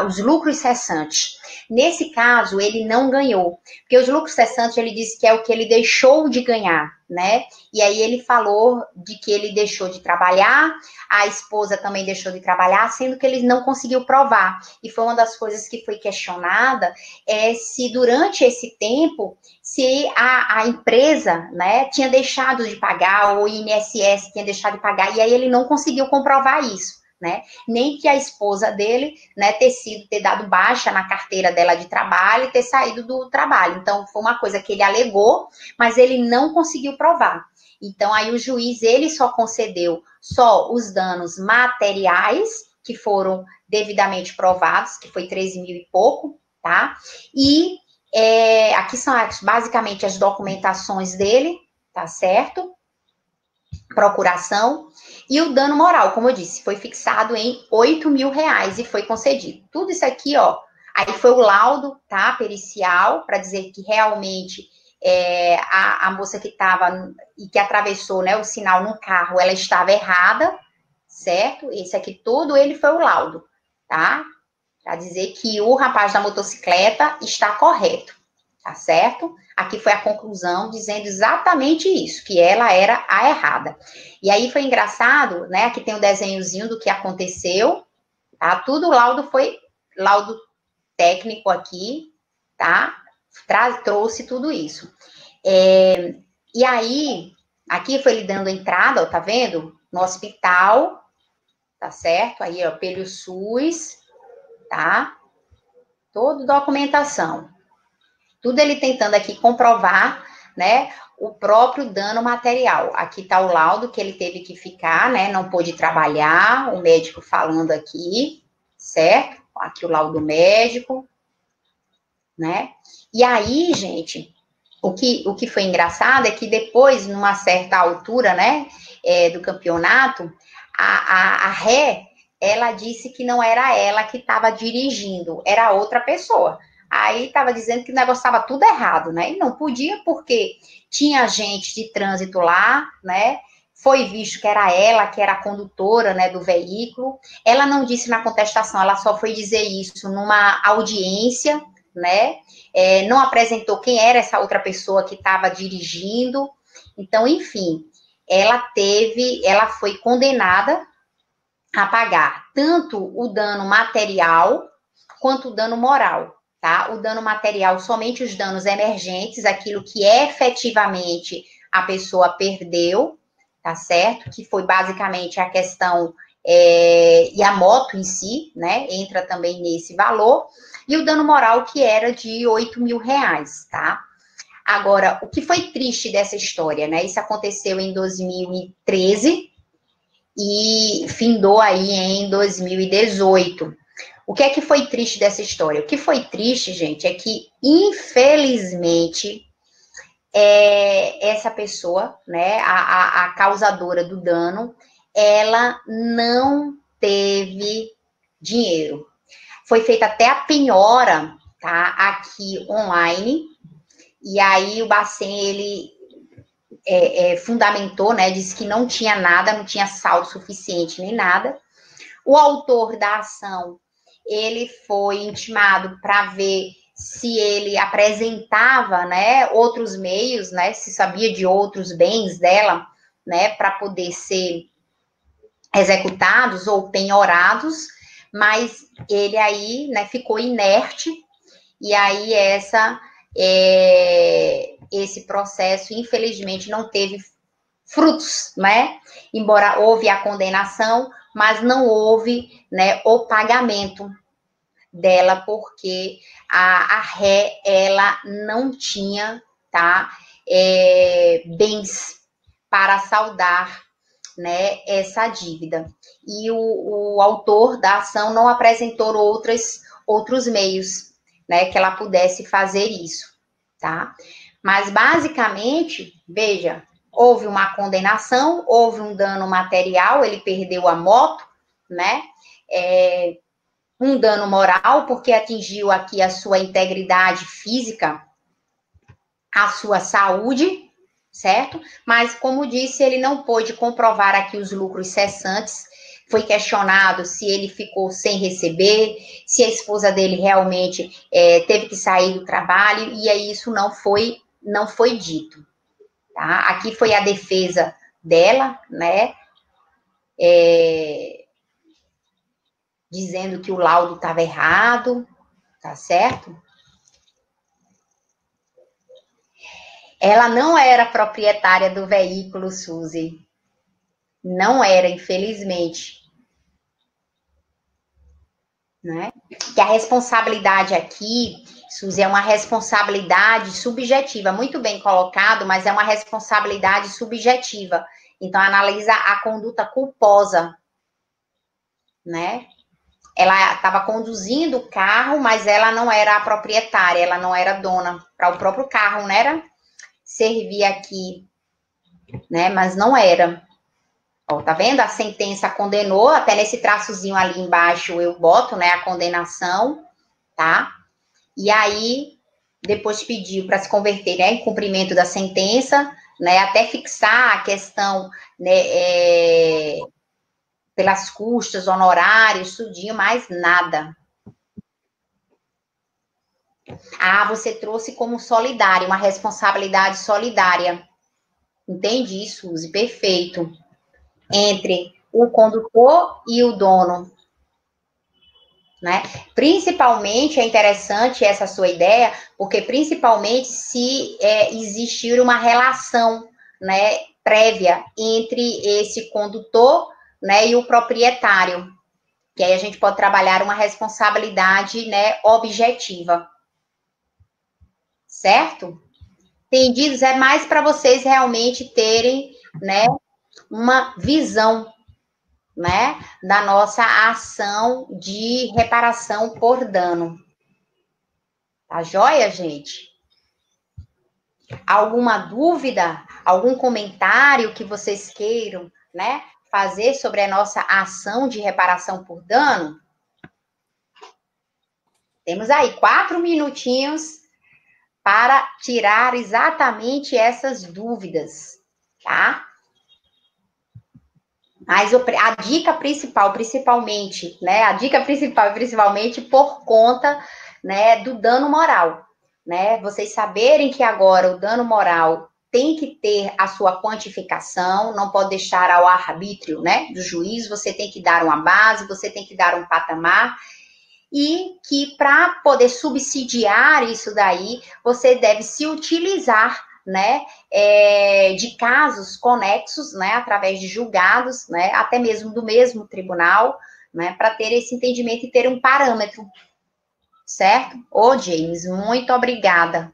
os lucros cessantes. Nesse caso, ele não ganhou, porque os lucros cessantes, ele disse que é o que ele deixou de ganhar, né? E aí ele falou de que ele deixou de trabalhar, a esposa também deixou de trabalhar, sendo que ele não conseguiu provar. E foi uma das coisas que foi questionada, se durante esse tempo, se a empresa, né, tinha deixado de pagar, ou o INSS tinha deixado de pagar, e aí ele não conseguiu comprovar isso, né? Nem que a esposa dele, né, ter dado baixa na carteira dela de trabalho e ter saído do trabalho. Então, foi uma coisa que ele alegou, mas ele não conseguiu provar. Então, aí o juiz, ele só concedeu só os danos materiais, que foram devidamente provados, que foi 13 mil e pouco, tá? E aqui são basicamente as documentações dele, tá certo? Procuração. E o dano moral, como eu disse, foi fixado em R$ 8.000 e foi concedido. Tudo isso aqui, ó. Aí foi o laudo, tá? Pericial, para dizer que realmente a moça que estava e que atravessou, né, o sinal no carro, ela estava errada, certo? Esse aqui todo ele foi o laudo, tá? Para dizer que o rapaz da motocicleta está correto, tá certo? Aqui foi a conclusão dizendo exatamente isso, que ela era a errada. E aí foi engraçado, né? Aqui tem o desenhozinho do que aconteceu, tá? Tudo o laudo foi laudo técnico aqui, tá? Trouxe tudo isso. E aí, aqui foi ele dando entrada, ó, tá vendo? No hospital, tá certo? Aí, ó, pelo SUS, tá? Toda documentação. Tudo ele tentando aqui comprovar, né, o próprio dano material. Aqui tá o laudo que ele teve que ficar, né, não pôde trabalhar, o médico falando aqui, certo? Aqui o laudo médico, né? E aí, gente, o que foi engraçado é que depois, numa certa altura, né, do campeonato, a ré, ela disse que não era ela que estava dirigindo, era outra pessoa. Aí estava dizendo que o negócio estava tudo errado, né? E não podia porque tinha gente de trânsito lá, né? Foi visto que era ela, que era a condutora, né, do veículo. Ela não disse na contestação, ela só foi dizer isso numa audiência, né? Não apresentou quem era essa outra pessoa que estava dirigindo. Então, enfim, ela foi condenada a pagar tanto o dano material quanto o dano moral, tá? O dano material, somente os danos emergentes, aquilo que efetivamente a pessoa perdeu, tá certo? Que foi basicamente a questão, e a moto em si, né? Entra também nesse valor. E o dano moral, que era de R$8.000, tá? Agora, o que foi triste dessa história, né? Isso aconteceu em 2013 e findou aí em 2018. O que é que foi triste dessa história? O que foi triste, gente, é que, infelizmente, essa pessoa, né, a causadora do dano, ela não teve dinheiro. Foi feita até a penhora, tá, aqui online, e aí o Bacen, ele fundamentou, né, disse que não tinha nada, não tinha saldo suficiente nem nada. O autor da ação, ele foi intimado para ver se ele apresentava, né, outros meios, né, se sabia de outros bens dela, né, para poder ser executados ou penhorados, mas ele aí, né, ficou inerte, e aí esse processo, infelizmente, não teve frutos, né? Embora houve a condenação, mas não houve, né, o pagamento dela, porque a ré, ela não tinha, tá, bens para saldar, né, essa dívida. E o autor da ação não apresentou outros meios, né, que ela pudesse fazer isso, tá? Mas, basicamente, veja, houve uma condenação, houve um dano material, ele perdeu a moto, né? Um dano moral, porque atingiu aqui a sua integridade física, a sua saúde, certo? Mas, como disse, ele não pôde comprovar aqui os lucros cessantes. Foi questionado se ele ficou sem receber, se a esposa dele realmente teve que sair do trabalho, e aí isso não foi dito. Tá? Aqui foi a defesa dela, né? Dizendo que o laudo estava errado, tá certo? Ela não era proprietária do veículo, Suzy. Não era, infelizmente. Né? Que a responsabilidade aqui, Suzy, é uma responsabilidade subjetiva, muito bem colocado, mas é uma responsabilidade subjetiva. Então, analisa a conduta culposa, né? Ela estava conduzindo o carro, mas ela não era a proprietária, ela não era dona para o próprio carro, não era servir aqui, né? Mas não era. Ó, tá vendo? A sentença condenou, até nesse traçozinho ali embaixo eu boto, né, a condenação, tá? E aí, depois pediu para se converter, né, em cumprimento da sentença, né, até fixar a questão, né, pelas custas, honorários, tudinho, mais nada. Ah, você trouxe como solidário, uma responsabilidade solidária. Entendi, Suzy, perfeito. Entre o condutor e o dono. né? Principalmente é interessante essa sua ideia, porque principalmente se existir uma relação, né, prévia entre esse condutor, né, e o proprietário, que aí a gente pode trabalhar uma responsabilidade, né, objetiva, certo? Entendidos? É mais para vocês realmente terem, né, uma visão, né, da nossa ação de reparação por dano. Tá joia, gente? Alguma dúvida, algum comentário que vocês queiram, né, fazer sobre a nossa ação de reparação por dano? Temos aí 4 minutinhos para tirar exatamente essas dúvidas, tá? Mas a dica principal, principalmente, né? A dica principal, principalmente por conta, né, do dano moral, né? Vocês saberem que agora o dano moral tem que ter a sua quantificação, não pode deixar ao arbítrio, né, do juiz, você tem que dar uma base, você tem que dar um patamar, e que para poder subsidiar isso daí, você deve se utilizar, né, de casos conexos, né, através de julgados, né, até mesmo do mesmo tribunal, né, para ter esse entendimento e ter um parâmetro, certo? Ô, James, muito obrigada.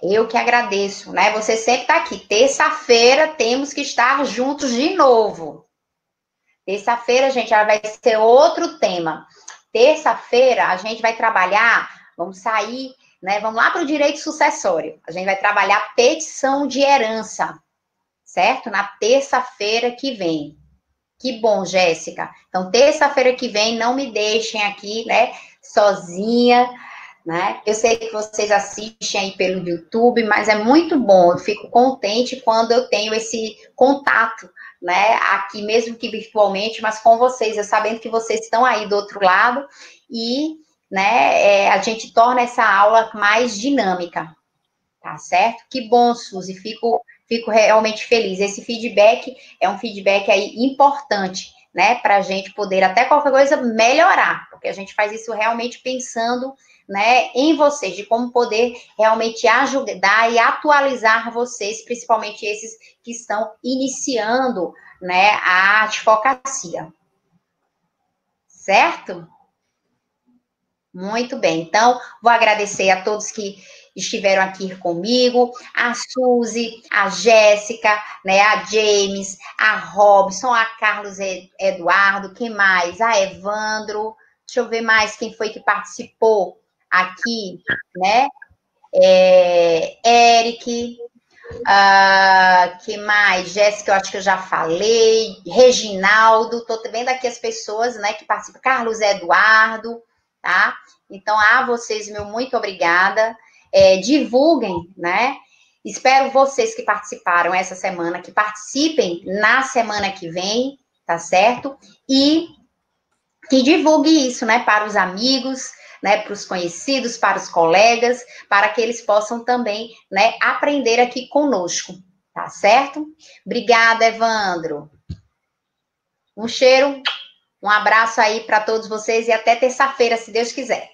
Eu que agradeço, né? Você sempre está aqui. Terça-feira temos que estar juntos de novo. Terça-feira, gente, já vai ser outro tema. Terça-feira, a gente vai trabalhar, vamos sair, né? Vamos lá para o direito sucessório. A gente vai trabalhar petição de herança, certo? Na terça-feira que vem. Que bom, Jéssica. Então, terça-feira que vem, não me deixem aqui, né, sozinha, né? Eu sei que vocês assistem aí pelo YouTube, mas é muito bom. Eu fico contente quando eu tenho esse contato, né? Aqui, mesmo que virtualmente, mas com vocês, eu sabendo que vocês estão aí do outro lado e, né, a gente torna essa aula mais dinâmica, tá certo? Que bom, Suzy. Fico realmente feliz. Esse feedback é um feedback aí importante, né? Para a gente poder até qualquer coisa melhorar, porque a gente faz isso realmente pensando, né, em vocês, de como poder realmente ajudar e atualizar vocês, principalmente esses que estão iniciando, né, a advocacia. Certo? Muito bem. Então, vou agradecer a todos que estiveram aqui comigo, a Suzy, a Jéssica, né, a James, a Robson, a Carlos Eduardo, quem mais? A Evandro, deixa eu ver mais quem foi que participou aqui, né? Eric, que mais? Jéssica, eu acho que eu já falei, Reginaldo, tô vendo aqui as pessoas, né, que participam, Carlos Eduardo, tá? Então, a vocês, meu muito obrigada. Divulguem, né? Espero vocês que participaram essa semana, que participem na semana que vem, tá certo? E que divulgue isso, né, para os amigos, né, para os conhecidos, para os colegas, para que eles possam também, né, aprender aqui conosco, tá certo? Obrigada, Evandro. Um cheiro, um abraço aí para todos vocês e até terça-feira, se Deus quiser.